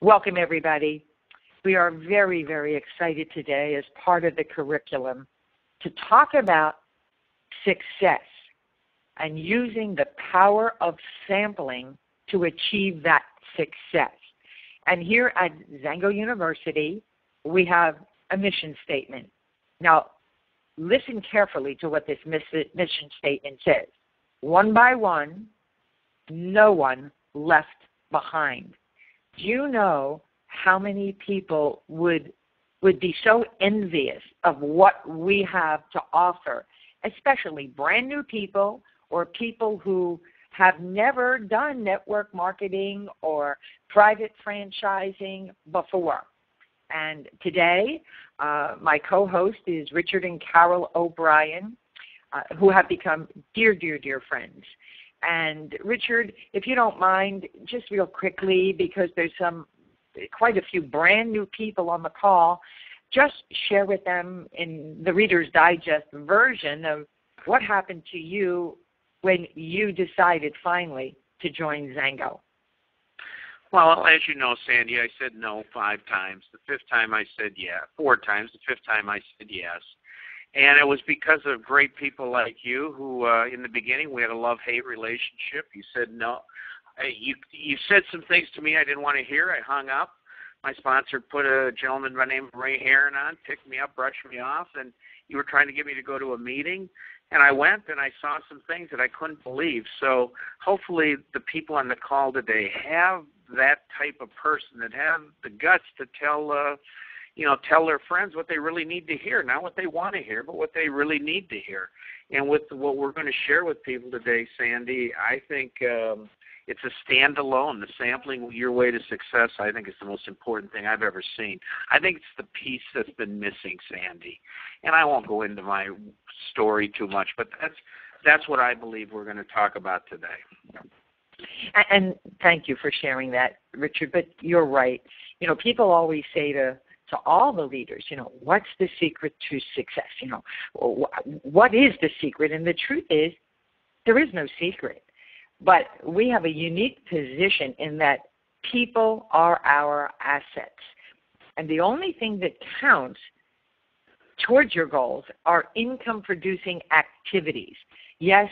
Welcome, everybody. We are very, very excited today as part of the curriculum to talk about success and using the power of sampling to achieve that success. And here at Xango University, we have a mission statement. Now, listen carefully to what this mission statement says. One by one, no one left behind. Do you know how many people would be so envious of what we have to offer, especially brand new people or people who have never done network marketing or private franchising before? And today, my co-host is Richard and Carol O'Brien, who have become dear, dear, dear friends. And Richard, if you don't mind, just real quickly, because there's quite a few brand new people on the call, just share with them in the Reader's Digest version of what happened to you when you decided finally to join Xango. Well, as you know, Sandy, I said no 5 times. The 5th time I said yeah. 4 times. The 5th time I said yes. And it was because of great people like you who, in the beginning, we had a love-hate relationship. You said no. You said some things to me I didn't want to hear. I hung up. My sponsor put a gentleman by the name of Ray Heron on, picked me up, brushed me off, and you were trying to get me to go to a meeting. And I went, and I saw some things that I couldn't believe. So hopefully the people on the call today have that type of person that have the guts to tell their friends what they really need to hear, not what they want to hear, but what they really need to hear. And with what we're going to share with people today, Sandy, I think it's a standalone. The sampling your way to success, I think, is the most important thing I've ever seen. I think it's the piece that's been missing, Sandy. And I won't go into my story too much, but that's what I believe we're going to talk about today. And thank you for sharing that, Richard. But you're right. You know, people always say to all the leaders, what's the secret to success? What is the secret? And the truth is, there is no secret. But we have a unique position in that people are our assets. And the only thing that counts towards your goals are income-producing activities. Yes,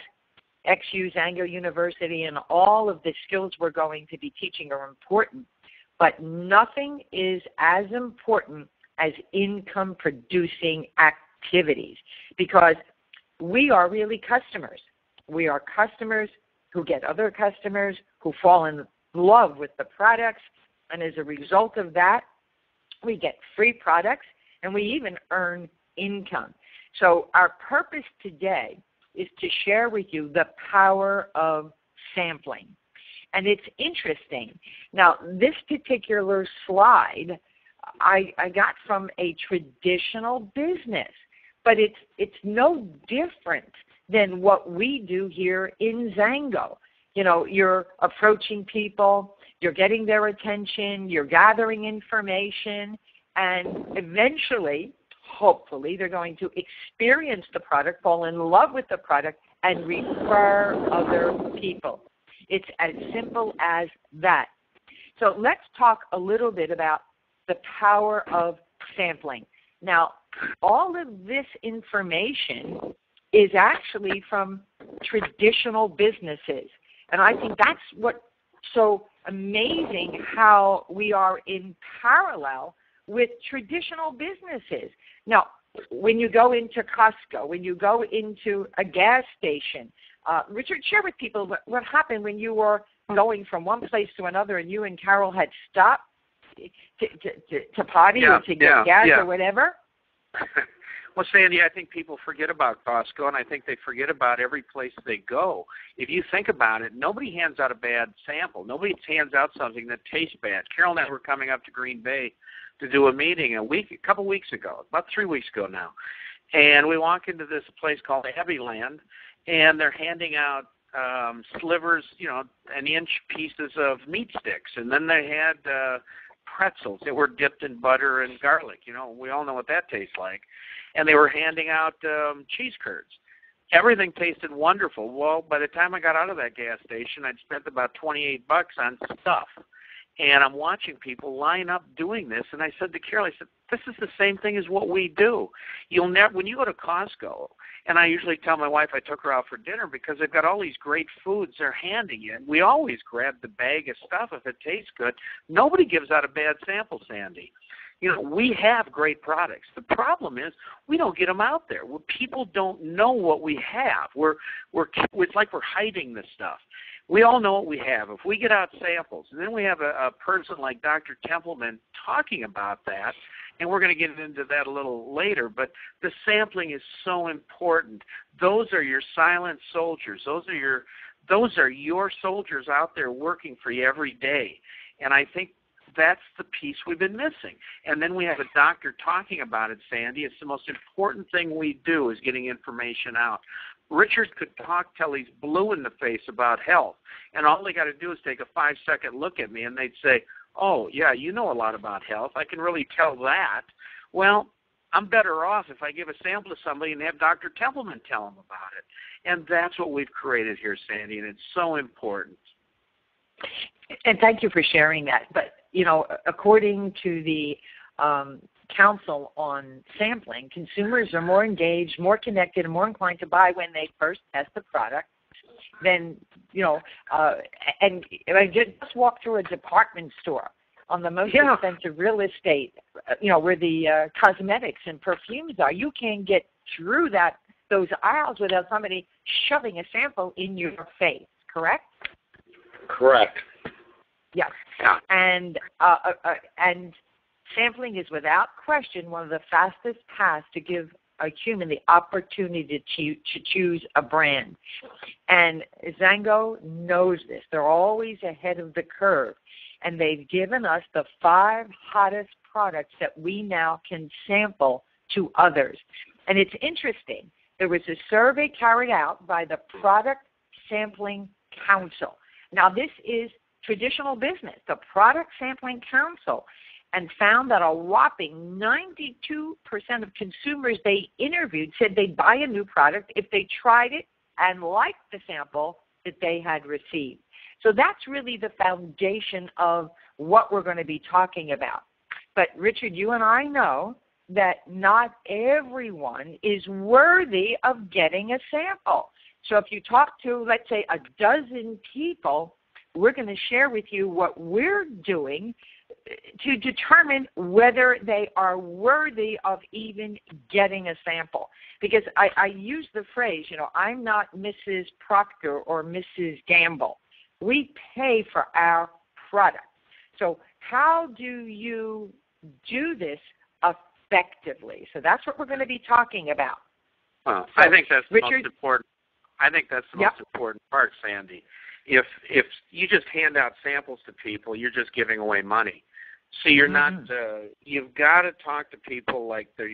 XU, Xango University, and all of the skills we're going to be teaching are important, but nothing is as important as income-producing activities, because we are really customers. We are customers who get other customers, who fall in love with the products, and as a result of that, we get free products, and we even earn income. So our purpose today is to share with you the power of sampling. And it's interesting. Now, this particular slide I got from a traditional business, but it's no different than what we do here in Xango. You're approaching people, you're getting their attention, you're gathering information, and eventually, hopefully, they're going to experience the product, fall in love with the product, and refer other people. It's as simple as that. So let's talk a little bit about the power of sampling. Now, all of this information is actually from traditional businesses. And I think that's what's so amazing, how we are in parallel with traditional businesses. Now, when you go into Costco, when you go into a gas station, Richard, share with people what happened when you were going from one place to another and you and Carol had stopped to potty or to get gas or whatever. Well, Sandy, I think people forget about Costco, and I think they forget about every place they go. If you think about it, nobody hands out a bad sample. Nobody hands out something that tastes bad. Carol and I were coming up to Green Bay to do a meeting a couple weeks ago, about 3 weeks ago now. And we walk into this place called Abbeyland, and they're handing out slivers, an inch pieces of meat sticks. And then they had pretzels that were dipped in butter and garlic. We all know what that tastes like. And they were handing out cheese curds. Everything tasted wonderful. Well, by the time I got out of that gas station, I'd spent about $28 on stuff. And I'm watching people line up doing this, and I said to Carol, I said, this is the same thing as what we do. You'll never, when you go to Costco, and I usually tell my wife I took her out for dinner because they've got all these great foods they're handing you. And we always grab the bag of stuff if it tastes good. Nobody gives out a bad sample, Sandy. You know, we have great products. The problem is we don't get them out there. People don't know what we have. It's like we're hiding this stuff. We all know what we have. If we get out samples, and then we have a person like Dr. Templeman talking about that, and we're going to get into that a little later, but the sampling is so important. Those are your silent soldiers. Those are your soldiers out there working for you every day. And I think that's the piece we've been missing. And then we have a doctor talking about it, Sandy. It's the most important thing we do is getting information out. Richard could talk till he's blue in the face about health, and all they got to do is take a 5-second look at me, and they'd say, oh, yeah, you know a lot about health. I can really tell that. Well, I'm better off if I give a sample to somebody and have Dr. Templeman tell them about it. And that's what we've created here, Sandy, and it's so important. And thank you for sharing that. But, you know, according to the Council on Sampling, consumers are more engaged, more connected, and more inclined to buy when they first test the product than, you know, and I just walked through a department store on the most expensive real estate, you know, where the cosmetics and perfumes are. You can't get through those aisles without somebody shoving a sample in your face, correct? Correct. Yes. Yeah. And sampling is without question one of the fastest paths to give a human the opportunity to choose a brand. And Xango knows this. They're always ahead of the curve. And they've given us the 5 hottest products that we now can sample to others. And it's interesting. There was a survey carried out by the Product Sampling Council. Now, this is traditional business, the Product Sampling Council, and found that a whopping 92% of consumers they interviewed said they'd buy a new product if they tried it and liked the sample that they had received. So that's really the foundation of what we're going to be talking about. But, Richard, you and I know that not everyone is worthy of getting a sample. So if you talk to, let's say, a dozen people, we're going to share with you what we're doing to determine whether they are worthy of even getting a sample. Because I use the phrase, you know, I'm not Mrs. Proctor or Mrs. Gamble. We pay for our product. So how do you do this effectively? So that's what we're going to be talking about. Well, so, I think that's the Richard, most important. I think that's the most important part, Sandy. If you just hand out samples to people, you're just giving away money. So you're not. You've got to talk to people like they're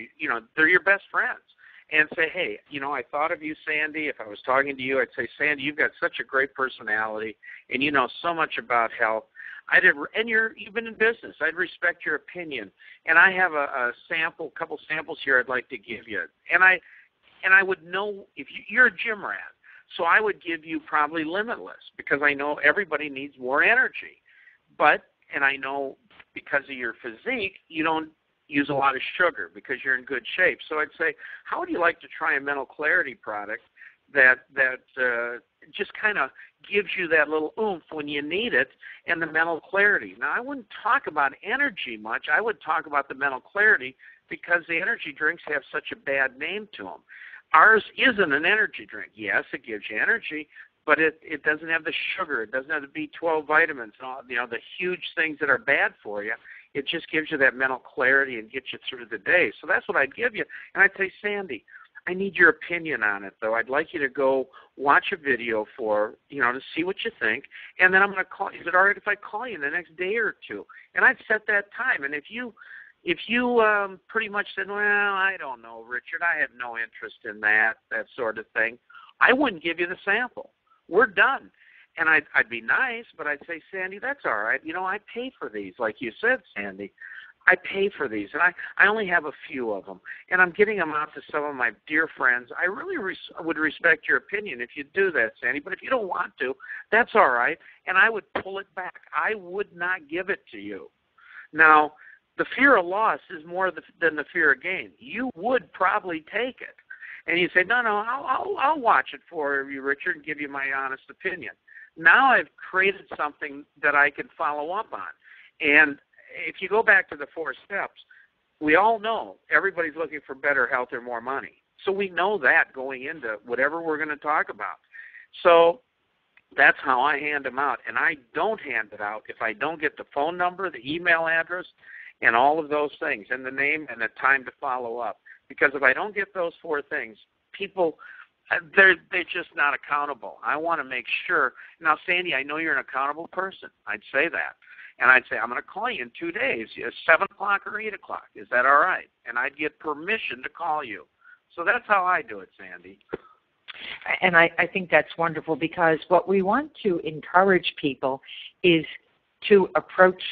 your best friends, and say, hey, you know, I thought of you, Sandy. If I was talking to you, I'd say, Sandy, you've got such a great personality, and you know so much about health. You've been in business. I'd respect your opinion, and I have a couple samples here I'd like to give you, and I would know if you're a gym rat. So I would give you probably Limitless because I know everybody needs more energy. And I know because of your physique, you don't use a lot of sugar because you're in good shape. So I'd say, how would you like to try a mental clarity product that just kind of gives you that little oomph when you need it and the mental clarity? Now, I wouldn't talk about energy much. I would talk about the mental clarity because the energy drinks have such a bad name to them. Ours isn't an energy drink. Yes, it gives you energy, but it doesn't have the sugar. It doesn't have the B12 vitamins, and all, you know, the huge things that are bad for you. It just gives you that mental clarity and gets you through the day. So that's what I'd give you. And I'd say, Sandy, I need your opinion on it, though. I'd like you to go watch a video to see what you think. And then I'm going to call you. Is it all right if I call you in the next day or two? And I'd set that time. And if you pretty much said, well, I don't know, Richard, I have no interest in that sort of thing, I wouldn't give you the sample. We're done. And I'd be nice, but I'd say, Sandy, that's all right. You know, I pay for these, like you said, Sandy. I pay for these, and I only have a few of them, and I'm getting them out to some of my dear friends. I really would respect your opinion if you do that, Sandy, but if you don't want to, that's all right, and I would pull it back. I would not give it to you. Now, the fear of loss is more than the fear of gain. You would probably take it, and you say, no, I'll watch it for you, Richard, and give you my honest opinion. Now I've created something that I can follow up on, and if you go back to the 4 steps, we all know everybody's looking for better health or more money. So we know that going into whatever we're going to talk about. So that's how I hand them out. And I don't hand it out if I don't get the phone number, the email address, and all of those things, and the name and the time to follow up. Because if I don't get those 4 things, people, they're just not accountable. I want to make sure. Now, Sandy, I know you're an accountable person. I'd say that. And I'd say, I'm going to call you in 2 days, 7 o'clock or 8 o'clock. Is that all right? And I'd get permission to call you. So that's how I do it, Sandy. And I think that's wonderful, because what we want to encourage people is to approach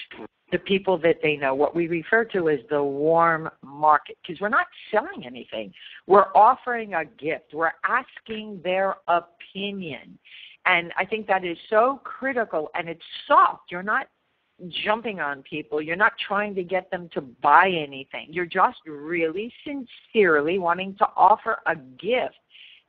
the people that they know, what we refer to as the warm market, because we're not selling anything. We're offering a gift. We're asking their opinion. And I think that is so critical, and it's soft. You're not jumping on people. You're not trying to get them to buy anything. You're just really sincerely wanting to offer a gift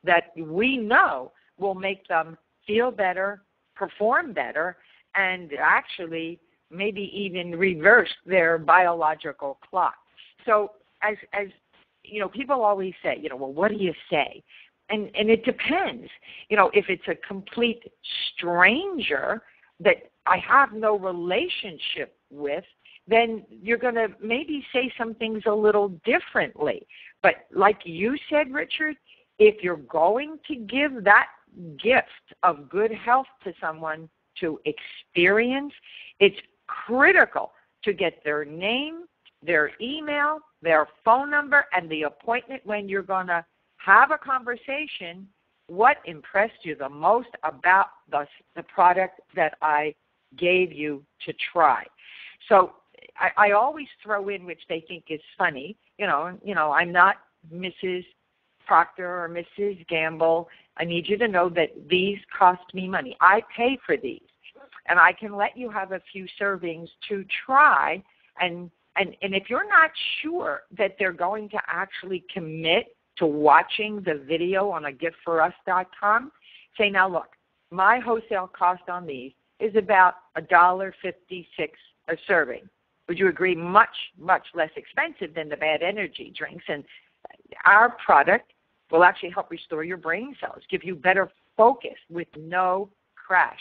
that we know will make them feel better, perform better, and actually maybe even reverse their biological clock. So as you know, people always say, well, what do you say? And it depends. If it's a complete stranger that I have no relationship with, then you're going to maybe say some things a little differently. But like you said, Richard, if you're going to give that gift of good health to someone to experience, it's critical to get their name, their email, their phone number, and the appointment when you're going to have a conversation. What impressed you the most about the product that I gave you to try? So I always throw in, which they think is funny, I'm not Mrs. Proctor or Mrs. Gamble. I need you to know that these cost me money. I pay for these, and I can let you have a few servings to try. And if you're not sure that they're going to actually commit to watching the video on agiftforus.com, say, now look, my wholesale cost on these is about $1.56 a serving. Would you agree? Much, much less expensive than the bad energy drinks. And our product will actually help restore your brain cells, give you better focus with no crash.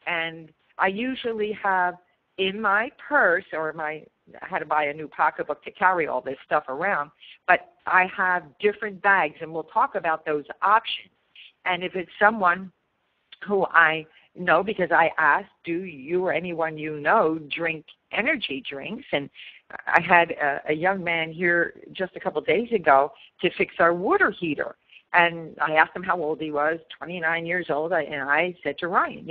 And I usually have in my purse, or I had to buy a new pocketbook to carry all this stuff around, but I have different bags, and we'll talk about those options. And if it's someone who I know, because I asked, do you or anyone you know drink energy drinks? And I had a young man here just a couple of days ago to fix our water heater. And I asked him how old he was, 29 years old, and I said to Ryan,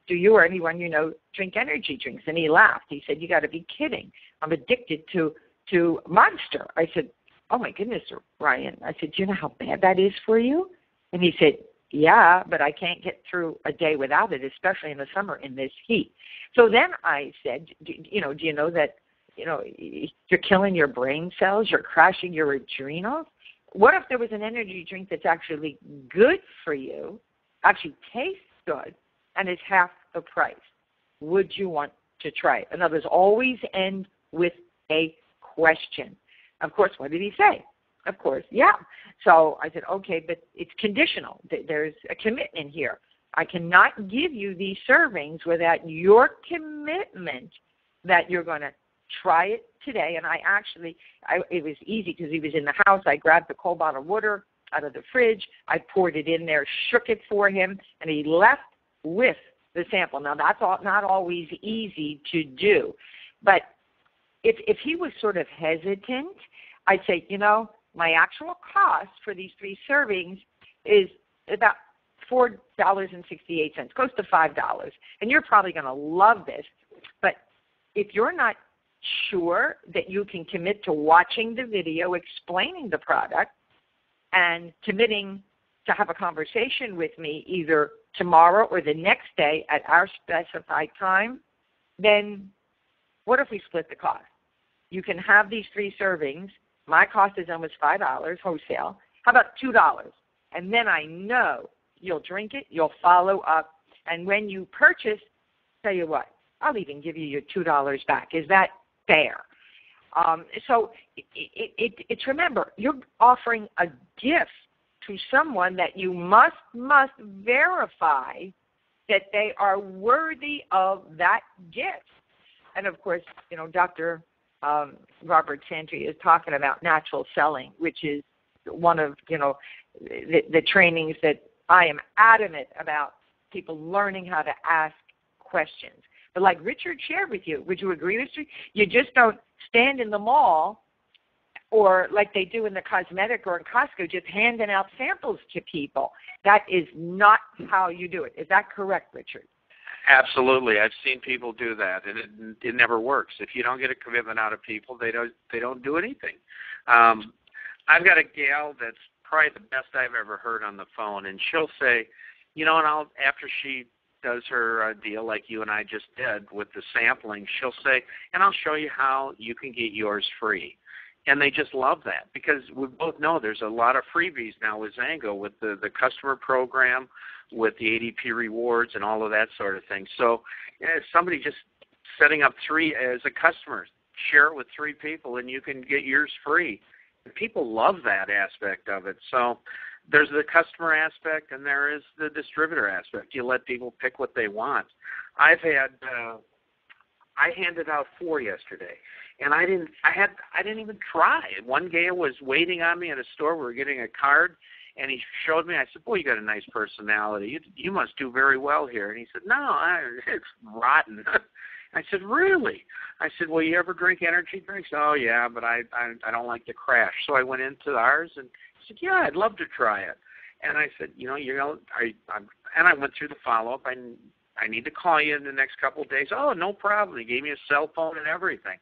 do you or anyone you know drink energy drinks? And he laughed. He said, you got to be kidding. I'm addicted to Monster. I said, oh, my goodness, Ryan. I said, do you know how bad that is for you? And he said, yeah, but I can't get through a day without it, especially in the summer in this heat. So then I said, do you know that, you're killing your brain cells, you're crashing your adrenals? What if there was an energy drink that's actually good for you, actually tastes good, and is half the price? Would you want to try it? In other words, always end with a question. Of course, what did he say? Of course, yeah. So I said, okay, but it's conditional. There's a commitment here. I cannot give you these servings without your commitment that you're going to try it today. And it was easy because he was in the house. I grabbed the cold bottle of water out of the fridge. I poured it in there, shook it for him, and he left with the sample. Now, that's not always easy to do. But if he was sort of hesitant, I'd say, my actual cost for these 3 servings is about $4.68, close to $5. And you're probably going to love this. But if you're not sure that you can commit to watching the video explaining the product and committing to have a conversation with me either tomorrow or the next day at our specified time, then what if we split the cost? You can have these 3 servings. My cost is almost $5 wholesale. How about $2? And then I know you'll drink it, you'll follow up, and when you purchase, tell you what, I'll even give you your $2 back. Is that fair? So it's remember, you're offering a gift to someone that you must verify that they are worthy of that gift. And of course, Dr. Robert Sandry is talking about natural selling, which is one of, the trainings that I am adamant about people learning how to ask questions. But like Richard shared with you, would you agree with me? You just don't stand in the mall or like they do in the cosmetic or in Costco, just handing out samples to people. That is not how you do it. Is that correct, Richard? Absolutely. I've seen people do that, and it never works. If you don't get a commitment out of people, they don't do anything. I've got a gal that's probably the best I've ever heard on the phone, and she'll say, and after she does her deal like you and I just did with the sampling, she'll say, and I'll show you how you can get yours free. And they just love that because we both know there's a lot of freebies now with Xango, with the customer program, with the ADP rewards and all of that sort of thing. So somebody just setting up 3 as a customer, share it with 3 people and you can get yours free. And people love that aspect of it. So there's the customer aspect and there is the distributor aspect. You let people pick what they want. I handed out 4 yesterday. And I didn't even try. One gal was waiting on me at a store. We were getting a card, and he showed me. I said, "Boy, you got a nice personality. You must do very well here." And he said, "No, it's rotten." I said, "Really?" I said, "Well, you ever drink energy drinks?" "Oh, yeah, but I don't like to crash." So I went into ours, and he said, "Yeah, I'd love to try it." And I said, and I went through the follow-up. I need to call you in the next couple of days. "Oh, no problem." He gave me a cell phone and everything.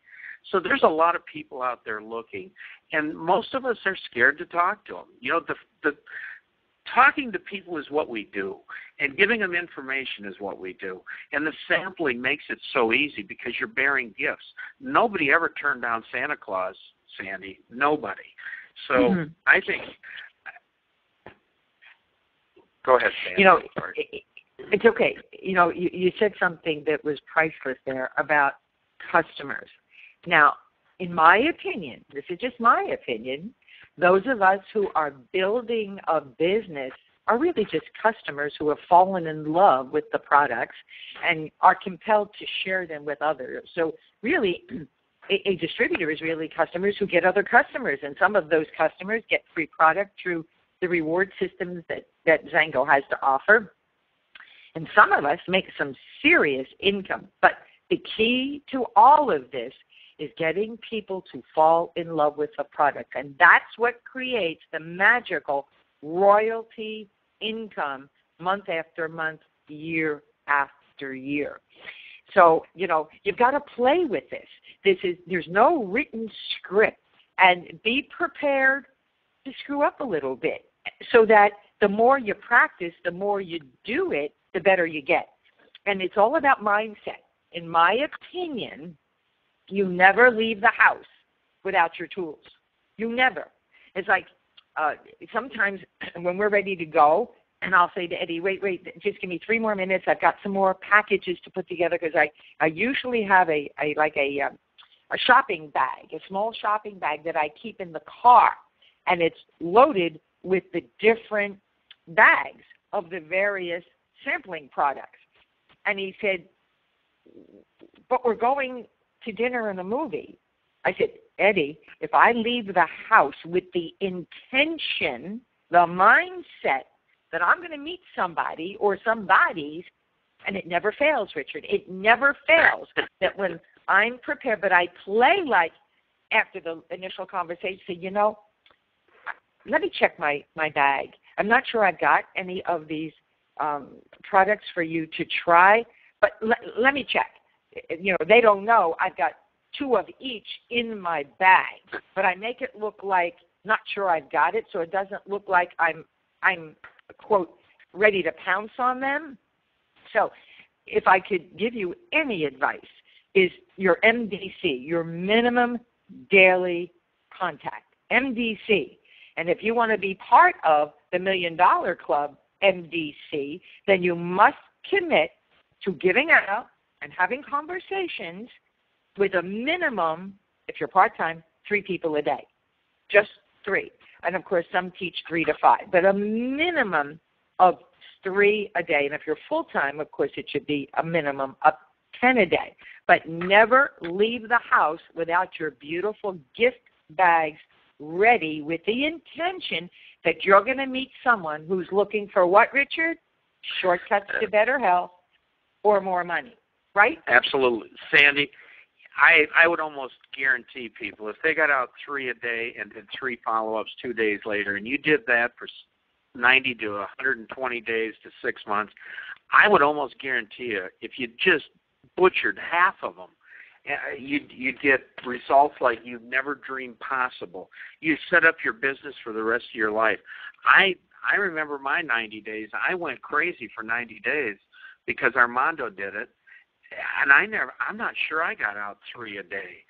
So there's a lot of people out there looking, and most of us are scared to talk to them. The talking to people is what we do, and giving them information is what we do. And the sampling makes it so easy because you're bearing gifts. Nobody ever turned down Santa Claus, Sandy. Nobody. So I think. Go ahead, Sandy. It's okay. You said something that was priceless there about customers. Now, in my opinion, this is just my opinion, those of us who are building a business are really just customers who have fallen in love with the products and are compelled to share them with others. So really, a distributor is really customers who get other customers, and some of those customers get free product through the reward systems that Xango has to offer. And some of us make some serious income. But the key to all of this is getting people to fall in love with the product. And that's what creates the magical royalty income month after month, year after year. So, you've got to play with this. There's no written script. And be prepared to screw up a little bit so that the more you practice, the more you do it, the better you get. And it's all about mindset. In my opinion, you never leave the house without your tools. You never. It's like sometimes when we're ready to go, and I'll say to Eddie, wait, just give me 3 more minutes. I've got some more packages to put together because I usually have a shopping bag, a small shopping bag that I keep in the car, and it's loaded with the different bags of the various sampling products. And he said, "But we're going to dinner and a movie." I said, "Eddie, if I leave the house with the intention, the mindset that I'm going to meet somebody or somebody's," and it never fails, Richard, it never fails, that when I'm prepared, but I play like after the initial conversation, say, let me check my bag. I'm not sure I've got any of these products for you to try, but let me check. They don't know I've got 2 of each in my bag, but I make it look like not sure I've got it, so it doesn't look like I'm quote ready to pounce on them. So if I could give you any advice, is your MDC, your minimum daily contact, MDC. And if you want to be part of the $1 Million Club MDC, then you must commit to giving out and having conversations with a minimum, if you're part-time, 3 people a day. Just 3. And, of course, some teach 3 to 5. But a minimum of 3 a day. And if you're full-time, of course, it should be a minimum of 10 a day. But never leave the house without your beautiful gift bags ready with the intention that you're going to meet someone who's looking for what, Richard? Shortcuts to better health or more money, right? Absolutely. Sandy, I would almost guarantee people if they got out 3 a day and did 3 follow-ups 2 days later, and you did that for 90 to 120 days to 6 months, I would almost guarantee you if you just butchered half of them, you'd get results like you've never dreamed possible. You set up your business for the rest of your life. I remember my 90 days. I went crazy for 90 days because Armando did it, and I'm not sure I got out 3 a day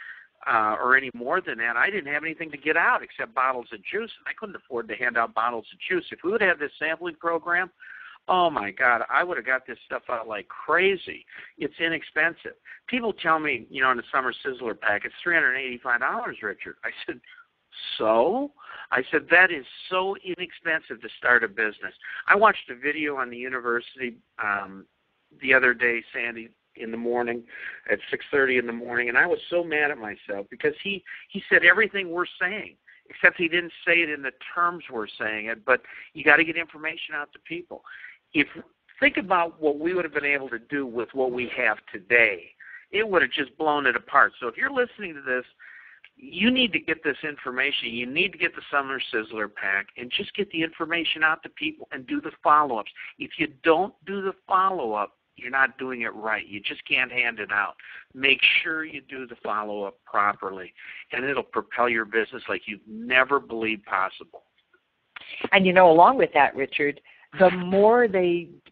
or any more than that. I didn't have anything to get out except bottles of juice, and I couldn't afford to hand out bottles of juice. If we would have this sampling program, oh, my God, I would have got this stuff out like crazy. It's inexpensive. People tell me, in the Summer Sizzler pack, it's $385, Richard. I said, so? I said, that is so inexpensive to start a business. I watched a video on the university the other day, Sandy, in the morning at 6:30 in the morning, and I was so mad at myself because he said everything we're saying, except he didn't say it in the terms we're saying it, but you got to get information out to people. Think about what we would have been able to do with what we have today. It would have just blown it apart. So if you're listening to this, you need to get this information. You need to get the Summer Sizzler pack and just get the information out to people and do the follow-ups. If you don't do the follow-up, you're not doing it right. You just can't hand it out. Make sure you do the follow-up properly, and it'll propel your business like you've never believed possible. And, along with that, Richard, the more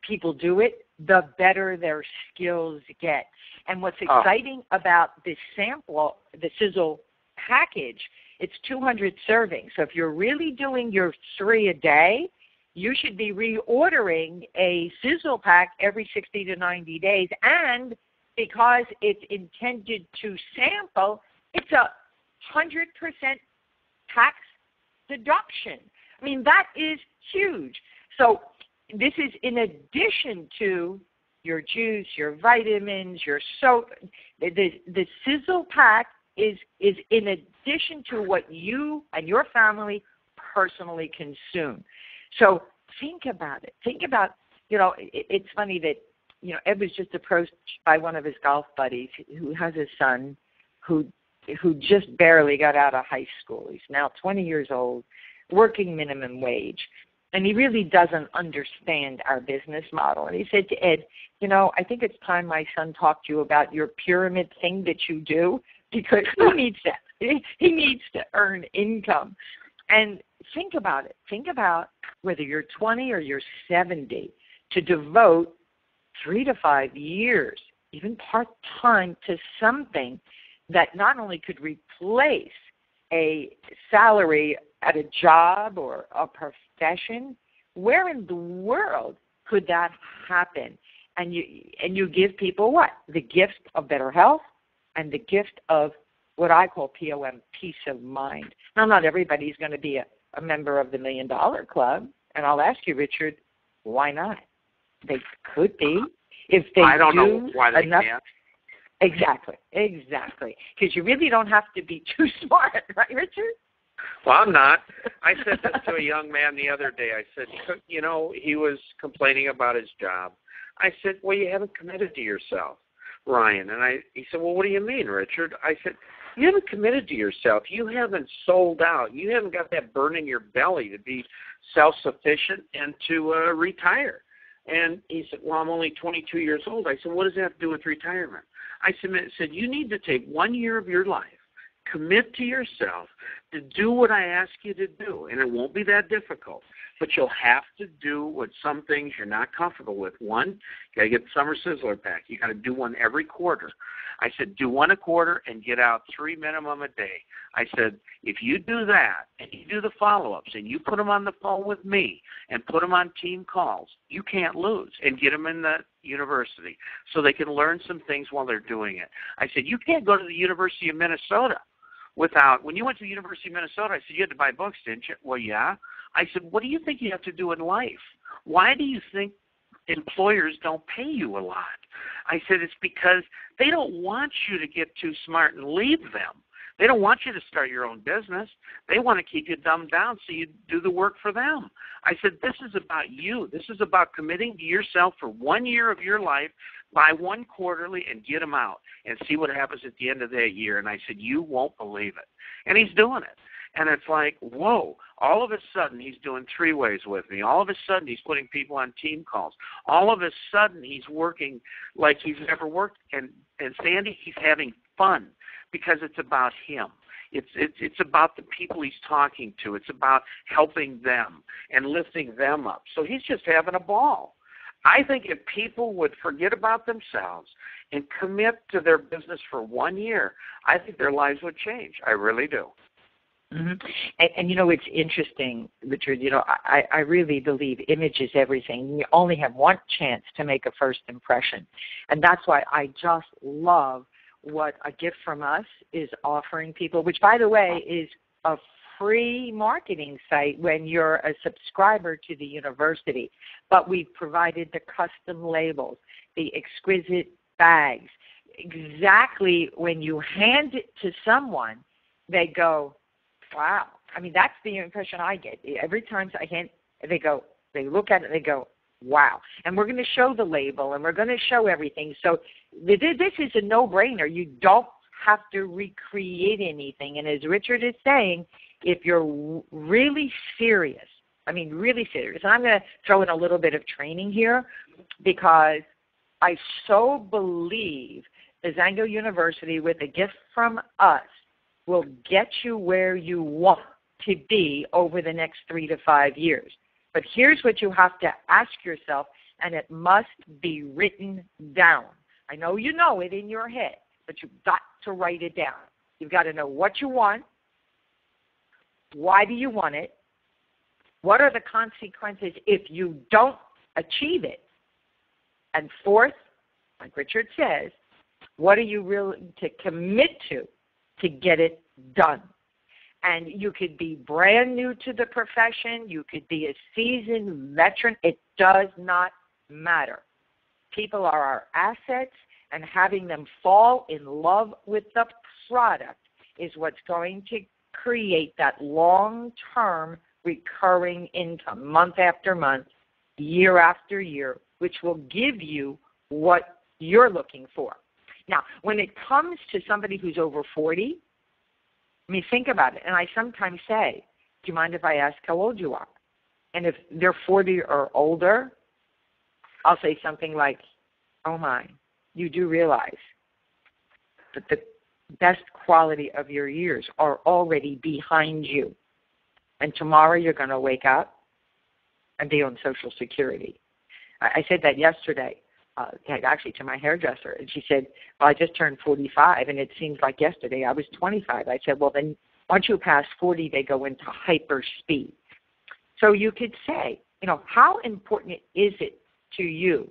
people do it, the better their skills get. And what's exciting about this sample, the Sizzle package, it's 200 servings. So if you're really doing your 3 a day, you should be reordering a Sizzle pack every 60 to 90 days. And because it's intended to sample, it's 100% tax deduction. I mean, that is huge. So this is in addition to your juice, your vitamins, your soap. The Sizzle pack is in addition to what you and your family personally consume. So think about it. Think about, it's funny that, Ed was just approached by one of his golf buddies who has a son who just barely got out of high school. He's now 20 years old, working minimum wage. And he really doesn't understand our business model. And he said to Ed, I think it's time my son talked to you about your pyramid thing that you do, because he needs that. He needs to earn income. And think about it. Think about whether you're 20 or you're 70 to devote 3 to 5 years, even part-time, to something that not only could replace a salary at a job or a profession. Where in the world could that happen? And you give people what? The gift of better health and the gift of what I call POM, peace of mind. Now, not everybody's going to be a member of the $1 Million Club. And I'll ask you, Richard, why not? They could be. If they I don't know why they can't. Exactly. Because you really don't have to be too smart, right, Richard? Well, I'm not. I said this to a young man the other day. I said, he was complaining about his job. I said, well, you haven't committed to yourself, Ryan. And he said, well, what do you mean, Richard? I said, you haven't committed to yourself. You haven't sold out. You haven't got that burn in your belly to be self-sufficient and to retire. And he said, well, I'm only 22 years old. I said, what does that have to do with retirement? I said, you need to take 1 year of your life, commit to yourself to do what I ask you to do, and it won't be that difficult. But you'll have to do what some things you're not comfortable with. One, you got to get the summer sizzler pack. You got to do one every quarter. I said, do one a quarter and get out 3 minimum a day. I said, if you do that and you do the follow-ups and you put them on the phone with me and put them on team calls, you can't lose, and get them in the university so they can learn some things while they're doing it. I said, you can't go to the University of Minnesota without, when you went to the University of Minnesota, I said, you had to buy books, didn't you? Well, yeah. I said, what do you think you have to do in life? Why do you think employers don't pay you a lot? I said, it's because they don't want you to get too smart and leave them. They don't want you to start your own business. They want to keep you dumbed down so you do the work for them. I said, this is about you. This is about committing to yourself for 1 year of your life, buy one quarterly and get them out and see what happens at the end of that year. And I said, you won't believe it. And he's doing it. And it's like, whoa, all of a sudden he's doing three-ways with me. All of a sudden he's putting people on team calls. All of a sudden he's working like he's never worked. And Sandy, he's having fun because it's about him. It's about the people he's talking to. It's about helping them and lifting them up. So he's just having a ball. I think if people would forget about themselves and commit to their business for 1 year, I think their lives would change. I really do. Mm-hmm. And, it's interesting, Richard, I really believe image is everything. You only have one chance to make a first impression. And that's why I just love what A Gift From Us is offering people, which, by the way, is a free marketing site when you're a subscriber to the university. But we've provided the custom labels, the exquisite bags. Exactly when you hand it to someone, they go, wow. I mean, that's the impression I get. Every time I hand, they look at it, they go, wow. And we're going to show the label, and we're going to show everything. So this is a no-brainer. You don't have to recreate anything. And as Richard is saying, if you're really serious, really serious, and I'm going to throw in a little bit of training here because I so believe the Xango University with A Gift From Us will get you where you want to be over the next 3 to 5 years. But here's what you have to ask yourself, and it must be written down. I know you know it in your head, but you've got to write it down. You've got to know what you want, why do you want it, what are the consequences if you don't achieve it, and fourth, like Richard says, what are you willing to commit to get it done? And you could be brand new to the profession. You could be a seasoned veteran. It does not matter. People are our assets, and having them fall in love with the product is what's going to create that long-term recurring income, month after month, year after year, which will give you what you're looking for. Now, when it comes to somebody who's over 40, think about it. And I sometimes say, do you mind if I ask how old you are? And if they're 40 or older, I'll say something like, oh my, you do realize that the best quality of your years are already behind you. And tomorrow you're going to wake up and be on Social Security. I said that yesterday. Actually to my hairdresser, and she said, well, I just turned 45, and it seems like yesterday I was 25. I said, well, then once you pass 40, they go into hyper speed. So you could say, how important is it to you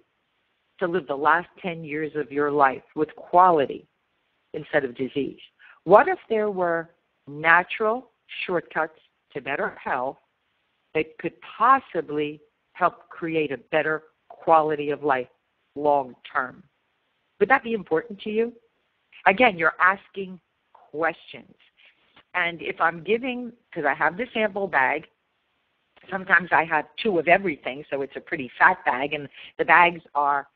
to live the last 10 years of your life with quality instead of disease? What if there were natural shortcuts to better health that could possibly help create a better quality of life long term? Would that be important to you? Again, you're asking questions. And if I'm giving, because I have the sample bag, sometimes I have 2 of everything, so it's a pretty fat bag, and the bags are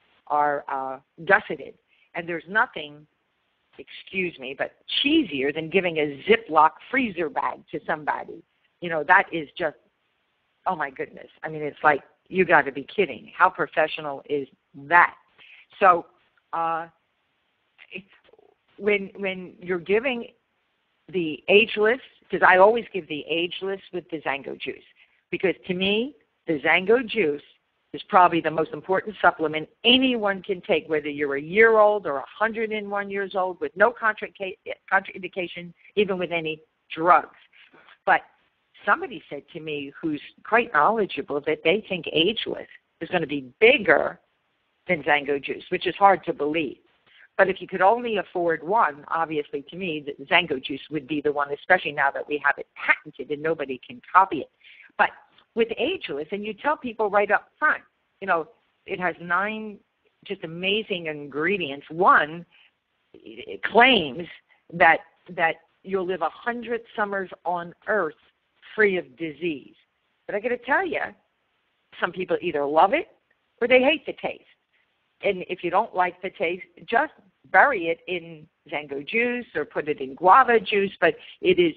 gusseted. And there's nothing, excuse me, but cheesier than giving a Ziploc freezer bag to somebody. That is just, oh my goodness. It's like, you got to be kidding. How professional is that? So when you're giving the ageless, because I always give the ageless with the Xango juice, because to me, the Xango juice is probably the most important supplement anyone can take, whether you're a year old or 101 years old with no contraindication, even with any drugs. But somebody said to me, who's quite knowledgeable, that they think ageless is going to be bigger than Xango juice, which is hard to believe. But if you could only afford one, obviously to me, the Xango juice would be the one, especially now that we have it patented and nobody can copy it. But with ageless, and you tell people right up front, it has 9 just amazing ingredients. One, it claims that you'll live 100 summers on Earth free of disease. But I got to tell you, some people either love it or they hate the taste. And if you don't like the taste, just bury it in Xango juice or put it in guava juice. But it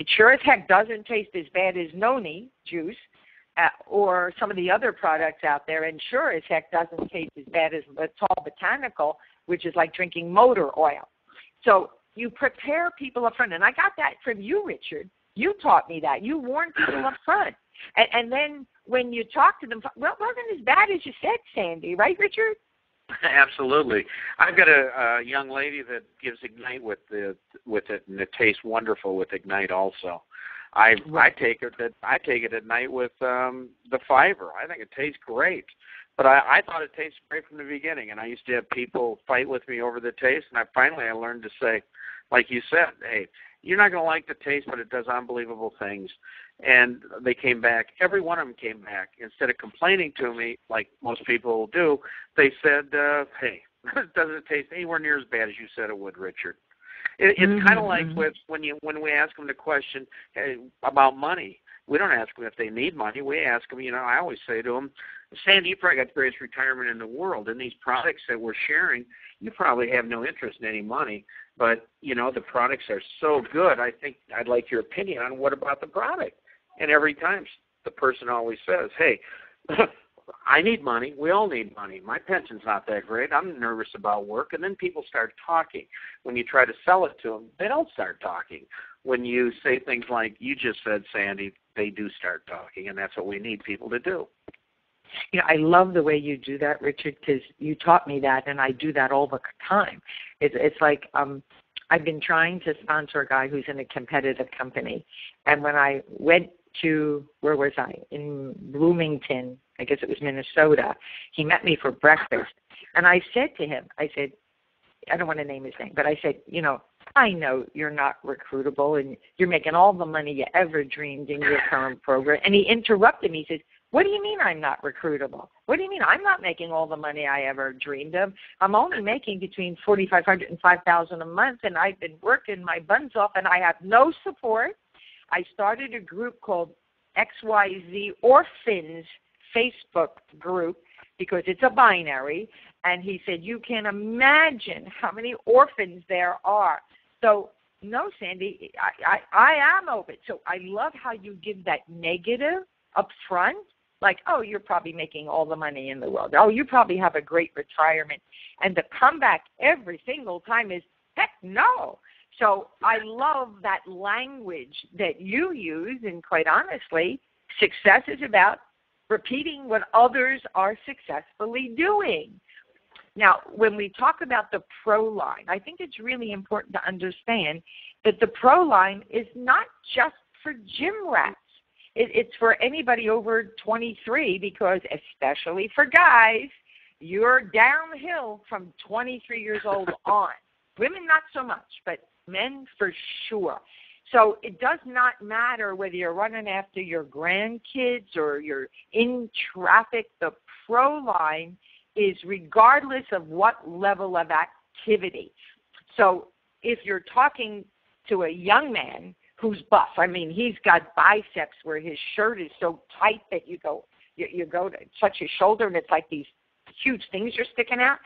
sure as heck doesn't taste as bad as noni juice or some of the other products out there. And sure as heck doesn't taste as bad as Vital Botanical, which is like drinking motor oil. So you prepare people up front. And I got that from you, Richard. You taught me that. You warn people up front. And then when you talk to them, well, it wasn't as bad as you said, Sandy. Right, Richard? Absolutely. I've got a young lady that gives Ignite with it, and it tastes wonderful with Ignite also. I take it at night with the fiber. I think it tastes great. But I thought it tasted great from the beginning, and I used to have people fight with me over the taste, and I learned to say, like you said, hey, you're not going to like the taste, but it does unbelievable things. And they came back. Every one of them came back. Instead of complaining to me, like most people do, they said, hey, doesn't it taste anywhere near as bad as you said it would, Richard? It's kind of like when we ask them the question about money. We don't ask them if they need money. We ask them, I always say to them, Sandy, you probably got the greatest retirement in the world. And these products that we're sharing, you probably have no interest in any money. But, the products are so good. I think I'd like your opinion on what about the product. And every time the person always says, hey, I need money. We all need money. My pension's not that great. I'm nervous about work. And then people start talking. When you try to sell it to them, they don't start talking. When you say things like you just said, Sandy, they do start talking, and that's what we need people to do. I love the way you do that, Richard, because you taught me that, and I do that all the time. It's like I've been trying to sponsor a guy who's in a competitive company, and when I went to, where was I? In Bloomington, I guess it was Minnesota. He met me for breakfast, and I said to him, I don't want to name his name, but I said, I know you're not recruitable, and you're making all the money you ever dreamed in your current program. And he interrupted me. He says, what do you mean I'm not recruitable? What do you mean I'm not making all the money I ever dreamed of? I'm only making between $4,500 and $5,000 a month, and I've been working my buns off, and I have no support. I started a group called XYZ Orphans Facebook group because it's a binary. And he said, you can imagine how many orphans there are. So, no, Sandy, I am open. So I love how you give that negative up front. Like, oh, you're probably making all the money in the world. Oh, you probably have a great retirement. And the comeback every single time is, heck no. So I love that language that you use, and quite honestly, success is about repeating what others are successfully doing. Now, when we talk about the Pro line, I think it's really important to understand that the Pro line is not just for gym rats. It's for anybody over 23 because, especially for guys, you're downhill from 23 years old on. Women, not so much, but men for sure. So it does not matter whether you're running after your grandkids or you're in traffic. The Pro line is regardless of what level of activity. So if you're talking to a young man who's buff, I mean, he's got biceps where his shirt is so tight that you go to touch his shoulder and it's like these huge things are sticking out,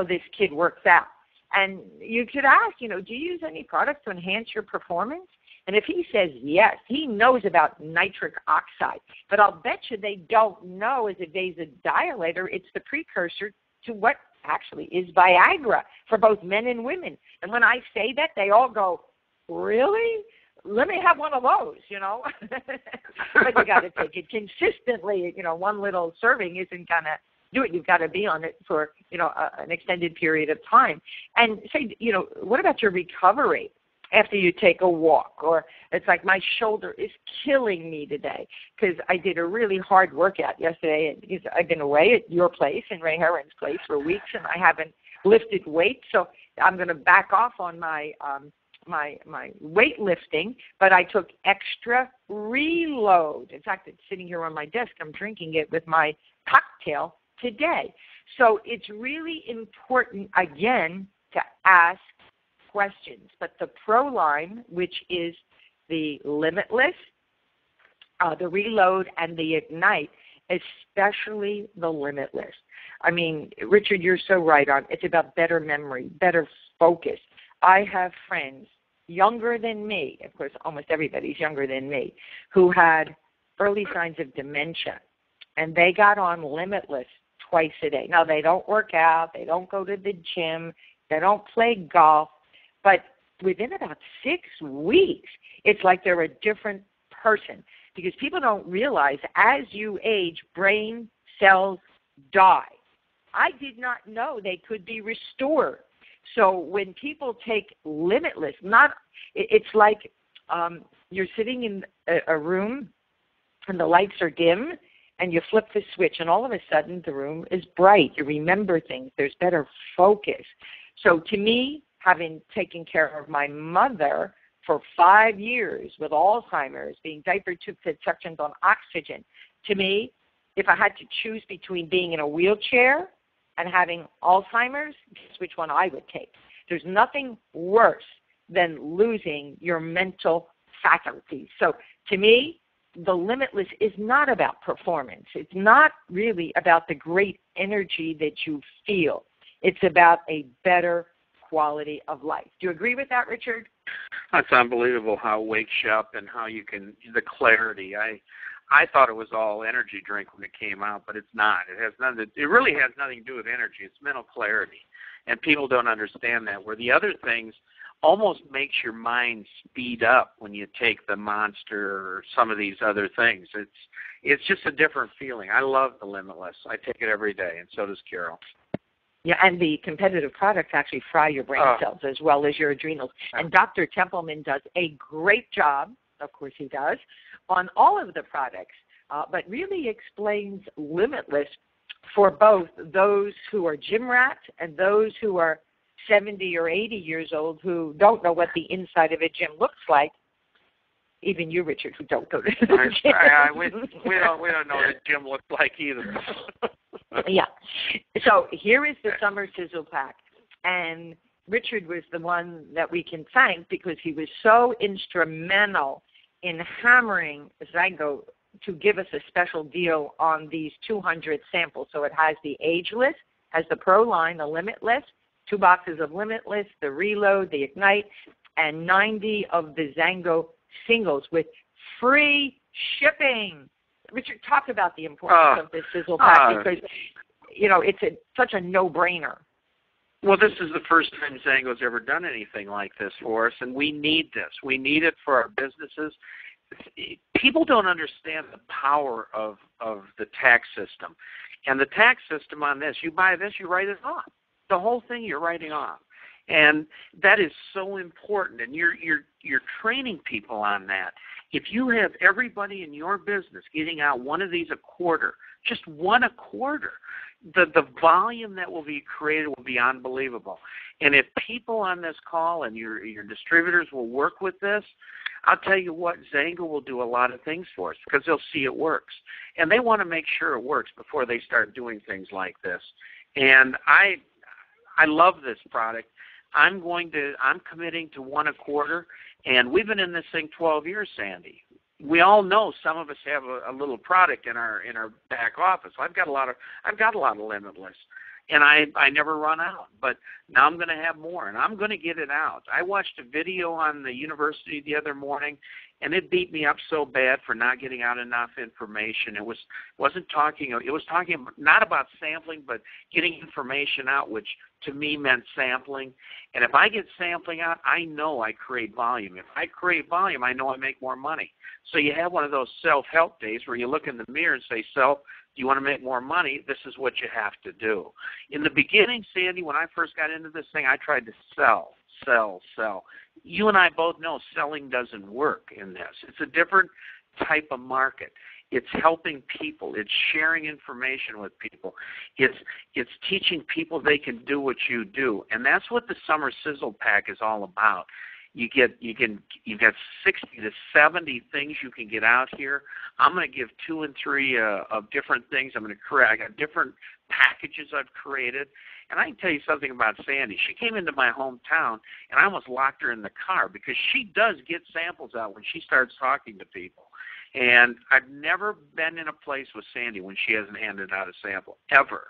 this kid works out. And you could ask, do you use any products to enhance your performance? And if he says yes, he knows about nitric oxide. But I'll bet you they don't know as a vasodilator, it's the precursor to what actually is Viagra for both men and women. And when I say that, they all go, really? Let me have one of those, But you got to take it consistently. One little serving isn't going to do it. You've got to be on it for, an extended period of time. And say, what about your recovery after you take a walk? Or it's like my shoulder is killing me today because I did a really hard workout yesterday. And I've been away at your place and Ray Heron's place for weeks, and I haven't lifted weights. So I'm going to back off on my my weightlifting, but I took extra reload. In fact, it's sitting here on my desk. I'm drinking it with my cocktail today. So it's really important, again, to ask questions. But the Pro line, which is the Limitless, the Reload, and the Ignite, especially the Limitless. I mean, Richard, you're so right on. It's about better memory, better focus. I have friends younger than me, of course, almost everybody's younger than me, who had early signs of dementia, and they got on Limitless twice a day. Now, they don't work out, they don't go to the gym, they don't play golf, but within about 6 weeks, it's like they're a different person, because people don't realize as you age, brain cells die. I did not know they could be restored. So when people take Limitless, it's like you're sitting in a room and the lights are dim and you flip the switch and all of a sudden the room is bright. You remember things. There's better focus. So to me, having taken care of my mother for 5 years with Alzheimer's, being diapered, tube fed, suctioned on oxygen, to me, if I had to choose between being in a wheelchair and having Alzheimer's, guess which one I would take. There's nothing worse than losing your mental faculties. So to me, the Limitless is not about performance. It's not really about the great energy that you feel. It's about a better quality of life. Do you agree with that, Richard? That's unbelievable how it wakes you up and how you can, the clarity. I thought it was all energy drink when it came out, but it's not. It really has nothing to do with energy. It's mental clarity. And people don't understand that, where the other things almost makes your mind speed up when you take the Monster or some of these other things. It's just a different feeling. I love the Limitless. I take it every day, and so does Carol. Yeah, and the competitive products actually fry your brain cells as well as your adrenals. And Dr. Templeman does a great job, of course he does, on all of the products, but really explains Limitless for both those who are gym rats and those who are 70 or 80 years old who don't know what the inside of a gym looks like. Even you, Richard, who don't go to the gym. We don't know what the gym looks like either. Yeah. So here is the Summer Sizzle Pack. And Richard was the one that we can thank because he was so instrumental in hammering Xango to give us a special deal on these 200 samples. So it has the Ageless, has the Pro line, the Limitless, 2 boxes of Limitless, the Reload, the Ignite, and 90 of the Xango singles with free shipping. Richard, talk about the importance of this Sizzle Pack because, it's such a no-brainer. Well, this is the first time Xango's ever done anything like this for us, and we need this. We need it for our businesses. People don't understand the power of the tax system. And the tax system on this, you buy this, you write it off. The whole thing you're writing off. And that is so important, and you're training people on that. If you have everybody in your business getting out one of these a quarter, just one a quarter, the volume that will be created will be unbelievable. And if people on this call and your distributors will work with this, I'll tell you what, Xango will do a lot of things for us because they'll see it works. And they want to make sure it works before they start doing things like this. And I love this product. I'm committing to one a quarter, and we've been in this thing 12 years, Sandy. We all know some of us have a little product in our back office. I've got a lot of Limitless, and I never run out. But now I'm going to have more, and I'm going to get it out. I watched a video on the university the other morning, and it beat me up so bad for not getting out enough information. It wasn't talking. It was talking not about sampling, but getting information out, which to me meant sampling. And if I get sampling out, I know I create volume. If I create volume, I know I make more money. So you have one of those self-help days where you look in the mirror and say, self, do you want to make more money? This is what you have to do. In the beginning, Sandy, when I first got into this thing, I tried to sell. You and I both know selling doesn't work in this. It's a different type of market. It's helping people. It's sharing information with people. It's teaching people they can do what you do. And that's what the Summer Sizzle Pack is all about. You've got 60 to 70 things you can get out here. I'm going to give 2 and 3 of different things. I got different packages I've created. And I can tell you something about Sandy. She came into my hometown, and I almost locked her in the car because she does get samples out when she starts talking to people. And I've never been in a place with Sandy when she hasn't handed out a sample, ever.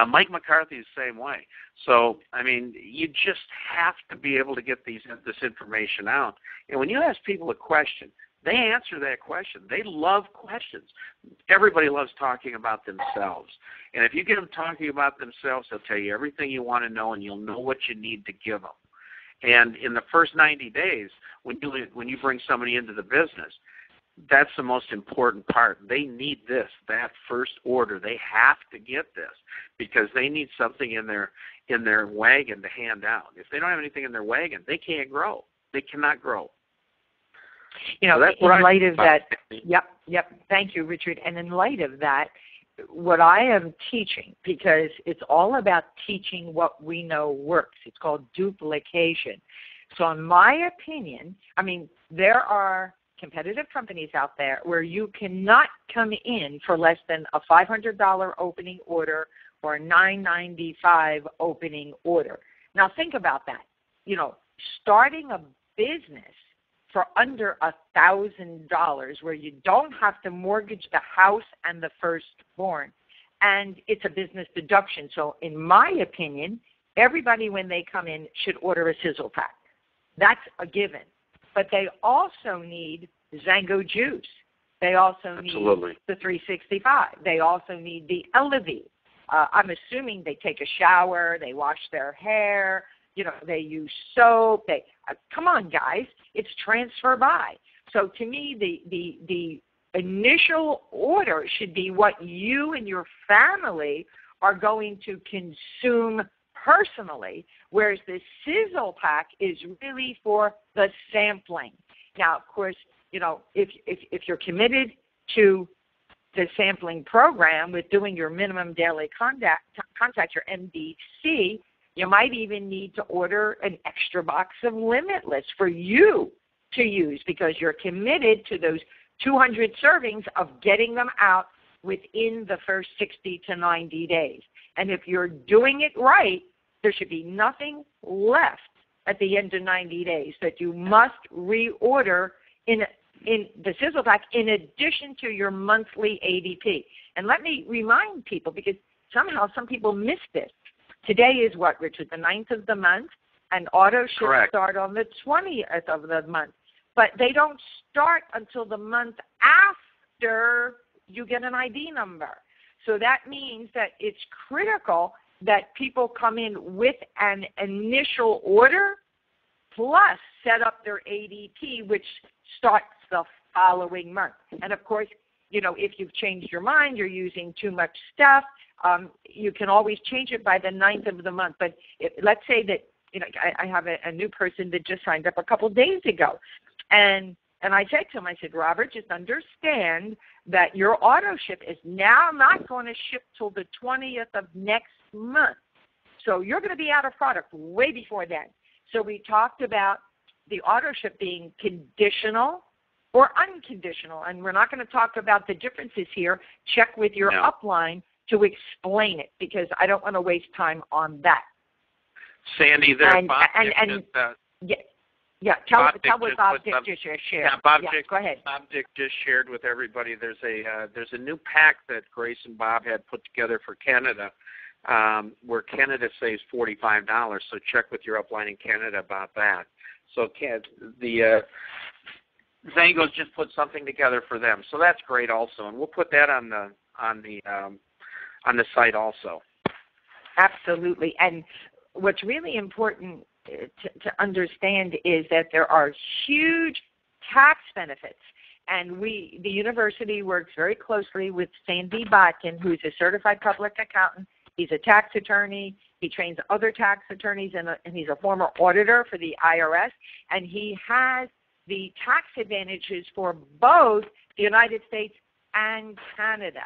Mike McCarthy is the same way. So, I mean, you just have to be able to get this information out. And when you ask people a question, they answer that question. They love questions. Everybody loves talking about themselves. And if you get them talking about themselves, they'll tell you everything you want to know, and you'll know what you need to give them. And in the first 90 days, when you bring somebody into the business, that's the most important part. They need that first order. They have to get this because they need something in their wagon to hand out. If they don't have anything in their wagon, they can't grow. They cannot grow. You know, so in light of that, yep. Thank you, Richard. And in light of that, what I am teaching, because it's all about teaching what we know works. It's called duplication. So in my opinion, I mean, there are competitive companies out there where you cannot come in for less than a $500 opening order or a $995 opening order. Now think about that. You know, starting a business for under $1,000 where you don't have to mortgage the house and the firstborn, and it's a business deduction. So in my opinion, everybody when they come in should order a sizzle pack. That's a given. But they also need Xango juice. They also need the 365. They also need the Elevate. I'm assuming they take a shower, they wash their hair, you know, they use soap. Come on, guys, it's transfer by. So to me, the initial order should be what you and your family are going to consume personally, whereas the sizzle pack is really for the sampling. Now, of course, you know, if you're committed to the sampling program with doing your minimum daily contact, your MDC, you might even need to order an extra box of Limitless for you to use because you're committed to those 200 servings of getting them out within the first 60 to 90 days. And if you're doing it right, there should be nothing left at the end of 90 days that you must reorder in the sizzle pack in addition to your monthly ADP. And let me remind people, because somehow some people miss this. Today is what, Richard, the 9th of the month, and auto should start on the 20th of the month. But they don't start until the month after you get an ID number. So that means that it's critical that people come in with an initial order plus set up their ADP, which starts the following month. And, of course, you know, if you've changed your mind, you're using too much stuff, you can always change it by the 9th of the month. But let's say that, you know, I have a new person that just signed up a couple days ago. And I said to him, I said, Robert, just understand that your auto ship is now not going to ship till the 20th of next month. So you're going to be out of product way before then. So we talked about the auto ship being conditional or unconditional. And we're not going to talk about the differences here. Check with your upline to explain it because I don't want to waste time on that. Sandy, tell what Bob Dick just shared. Yeah, go ahead. Bob Dick just shared with everybody. There's a new pack that Grace and Bob had put together for Canada where Canada saves $45. So check with your upline in Canada about that. So the Xango's just put something together for them. So that's great also, and we'll put that on the site also. Absolutely. And what's really important to understand is that there are huge tax benefits. And the university works very closely with Sandy Botkin, who's a certified public accountant. He's a tax attorney. He trains other tax attorneys, and he's a former auditor for the IRS. And he has the tax advantages for both the United States and Canada.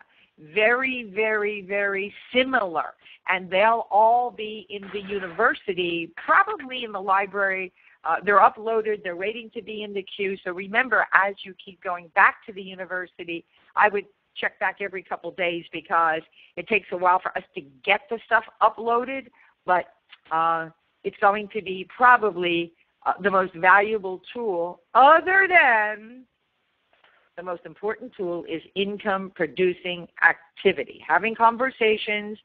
Very, very, very similar. And they'll all be in the university, probably in the library. They're uploaded. They're waiting to be in the queue. So remember, as you keep going back to the university, I would check back every couple days because it takes a while for us to get the stuff uploaded. But it's going to be probably the most valuable tool, other than the most important tool is income producing activity, having conversations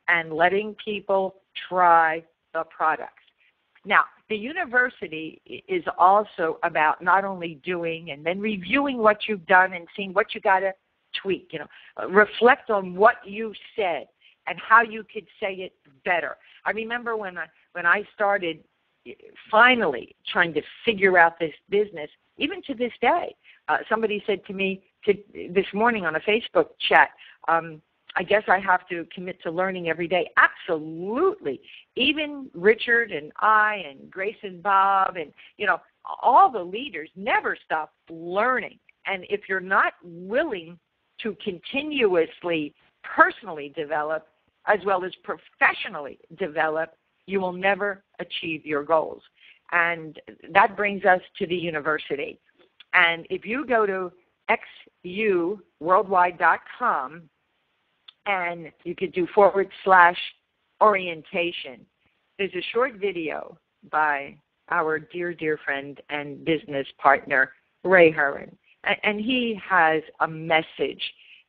and letting people try the products. Now, the university is also about not only doing and then reviewing what you've done and seeing what you got to tweak, reflect on what you said and how you could say it better. I remember when I started finally trying to figure out this business, even to this day, somebody said to me this morning on a Facebook chat, I guess I have to commit to learning every day. Absolutely. Even Richard and I and Grace and Bob and, all the leaders never stop learning. And if you're not willing to continuously personally develop as well as professionally develop, you will never achieve your goals. And that brings us to the university. And if you go to xuworldwide.com, and you could do /orientation, there's a short video by our dear, dear friend and business partner, Ray Herron. And he has a message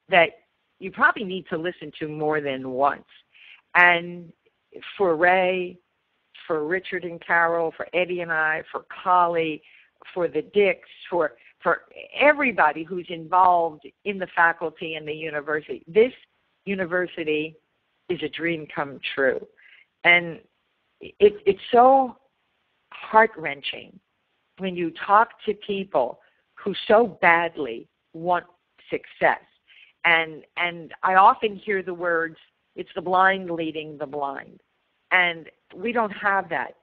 that you probably need to listen to more than once. And for Ray, for Richard and Carol, for Eddie and I, for Collie, for the Dicks, for everybody who's involved in the faculty and the university, this university is a dream come true. And it's so heart-wrenching when you talk to people who so badly want success. And I often hear the words, it's the blind leading the blind. And we don't have that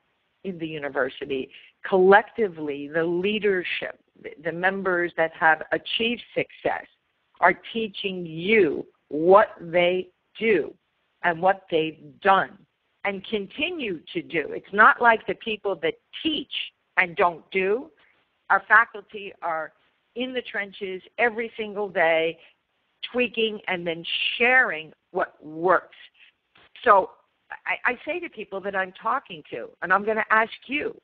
in the university. Collectively, the leadership, the members that have achieved success are teaching you what they do and what they've done and continue to do. It's not like the people that teach and don't do. Our faculty are in the trenches every single day, tweaking and then sharing what works. So I say to people that I'm talking to, and I'm going to ask you,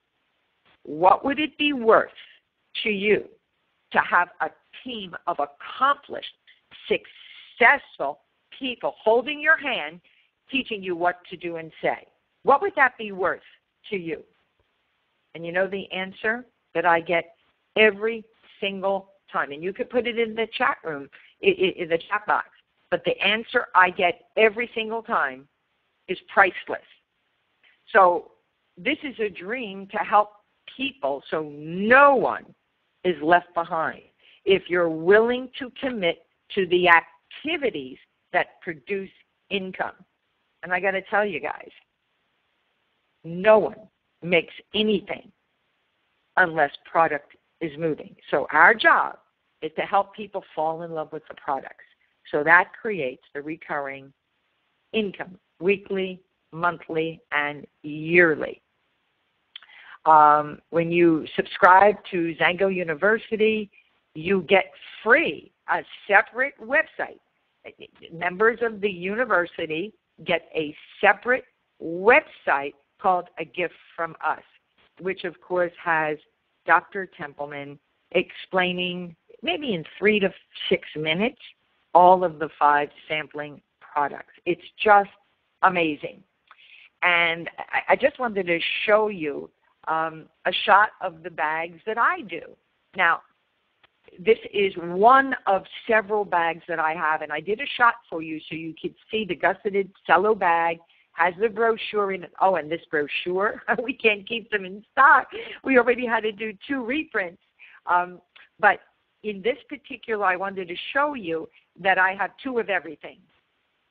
what would it be worth to you to have a team of accomplished, successful people holding your hand, teaching you what to do and say? What would that be worth to you? And you know the answer that I get every single time, and you could put it in the chat room, in the chat box, but the answer I get every single time is priceless. So this is a dream to help people so no one is left behind. If you're willing to commit to the activities that produce income. And I got to tell you guys, no one makes anything unless product is moving. So our job is to help people fall in love with the products. So that creates the recurring income, weekly, monthly, and yearly. When you subscribe to Xango University, you get free a separate website. Members of the university get a separate website called A Gift From Us, which of course has Dr. Templeman explaining maybe in 3 to 6 minutes all of the 5 sampling products. It's just amazing. And I just wanted to show you a shot of the bags that I do. Now, this is one of several bags that I have, and I did a shot for you so you could see the gusseted cello bag, has the brochure in it. Oh, and this brochure, we can't keep them in stock. We already had to do 2 reprints. But in this particular, I wanted to show you that I have 2 of everything.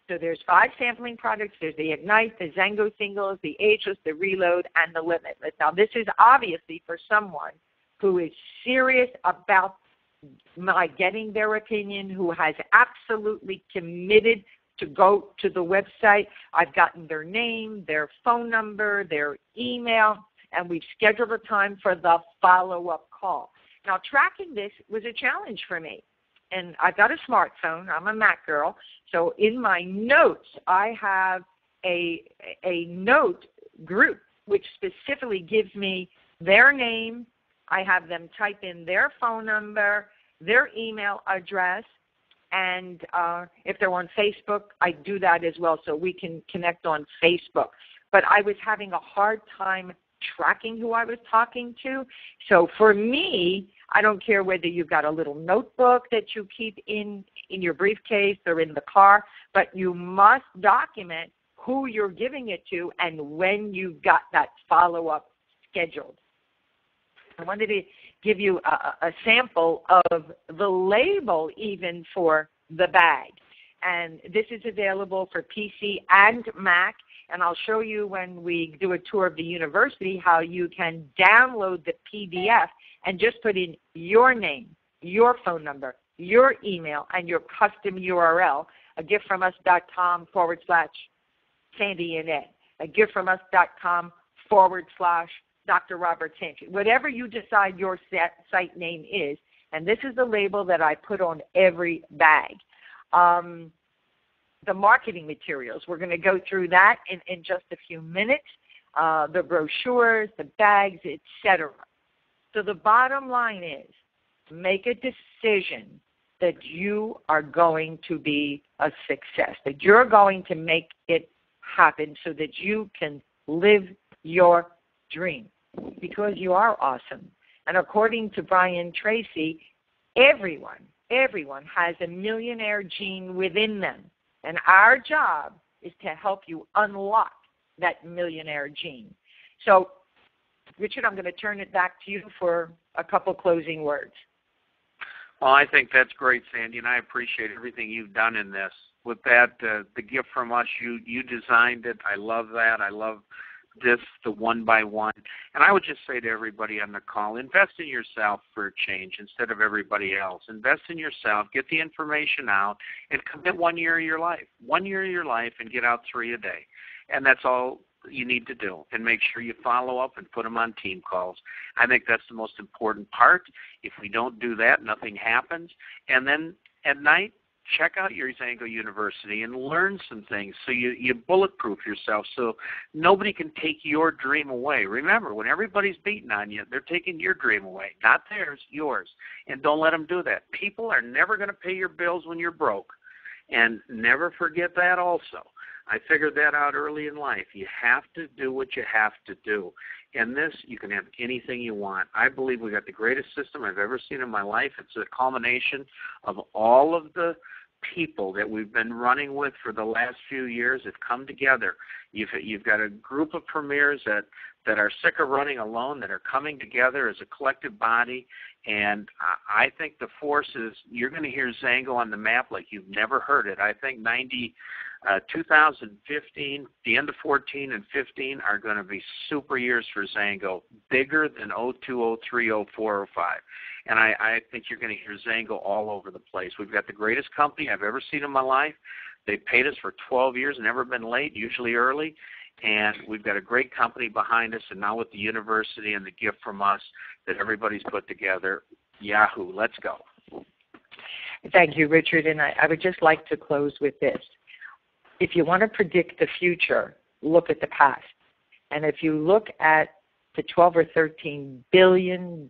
So there's 5 sampling products. There's the Ignite, the Xango singles, the Ageless, the Reload, and the Limitless. Now, this is obviously for someone who is serious about my getting their opinion, who has absolutely committed to go to the website. I've gotten their name, their phone number, their email, and we've scheduled a time for the follow-up call. Now, tracking this was a challenge for me. And I've got a smartphone. I'm a Mac girl. So in my notes, I have a note group which specifically gives me their name. I have them type in their phone number, their email address, and if they're on Facebook, I do that as well so we can connect on Facebook. But I was having a hard time tracking who I was talking to. So for me, I don't care whether you've got a little notebook that you keep in your briefcase or in the car, but you must document who you're giving it to and when you've got that follow-up scheduled. I wanted to give you a sample of the label even for the bag. And this is available for PC and Mac. And I'll show you when we do a tour of the university how you can download the PDF and just put in your name, your phone number, your email, and your custom URL, agiftfromus.com/Sandy and Ed, agiftfromus.com/Dr. Robert Sanchez, whatever you decide your site name is. And this is the label that I put on every bag. The marketing materials, we're going to go through that in just a few minutes, the brochures, the bags, etc. So the bottom line is make a decision that you are going to be a success, that you're going to make it happen so that you can live your dream, because you are awesome. And according to Brian Tracy, everyone has a millionaire gene within them. And our job is to help you unlock that millionaire gene. So, Richard, I'm going to turn it back to you for a couple closing words. Well, I think that's great, Sandy, and I appreciate everything you've done in this. With that, the gift from us, you designed it. I love that. I love this, the one by one. And I would just say to everybody on the call, invest in yourself for a change instead of everybody else. Invest in yourself, get the information out, and commit 1 year of your life. 1 year of your life and get out 3 a day. And that's all you need to do. And make sure you follow up and put them on team calls. I think that's the most important part. If we don't do that, nothing happens. And then at night, check out your Xango University and learn some things so you bulletproof yourself so nobody can take your dream away. Remember, when everybody's beating on you, they're taking your dream away. Not theirs, yours. And don't let them do that. People are never going to pay your bills when you're broke. And never forget that also. I figured that out early in life. You have to do what you have to do. In this, you can have anything you want. I believe we got the greatest system I've ever seen in my life. It's a culmination of all of the people that we've been running with for the last few years have come together. You've got a group of premiers that are sick of running alone, that are coming together as a collective body, and I think the force is you're going to hear Xango on the map like you've never heard it. I think 2015, the end of 14 and 15 are going to be super years for Xango, bigger than 02, 03, 04, 05. And I think you're going to hear Xango all over the place. We've got the greatest company I've ever seen in my life. They've paid us for 12 years, never been late, usually early. And we've got a great company behind us. And now with the university and the gift from us that everybody's put together, yahoo, let's go. Thank you, Richard. And I would just like to close with this. If you want to predict the future, look at the past. And if you look at the $12 or $13 billion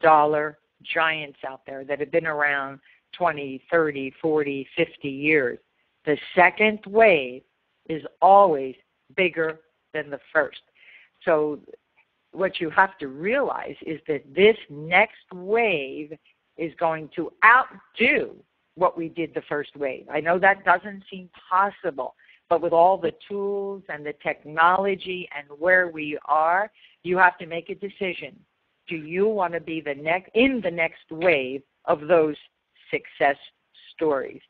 giants out there that have been around 20, 30, 40, 50 years, the second wave is always bigger than the first. So what you have to realize is that this next wave is going to outdo what we did the first wave. I know that doesn't seem possible, but with all the tools and the technology and where we are, you have to make a decision. Do you want to be in the next wave of those success stories?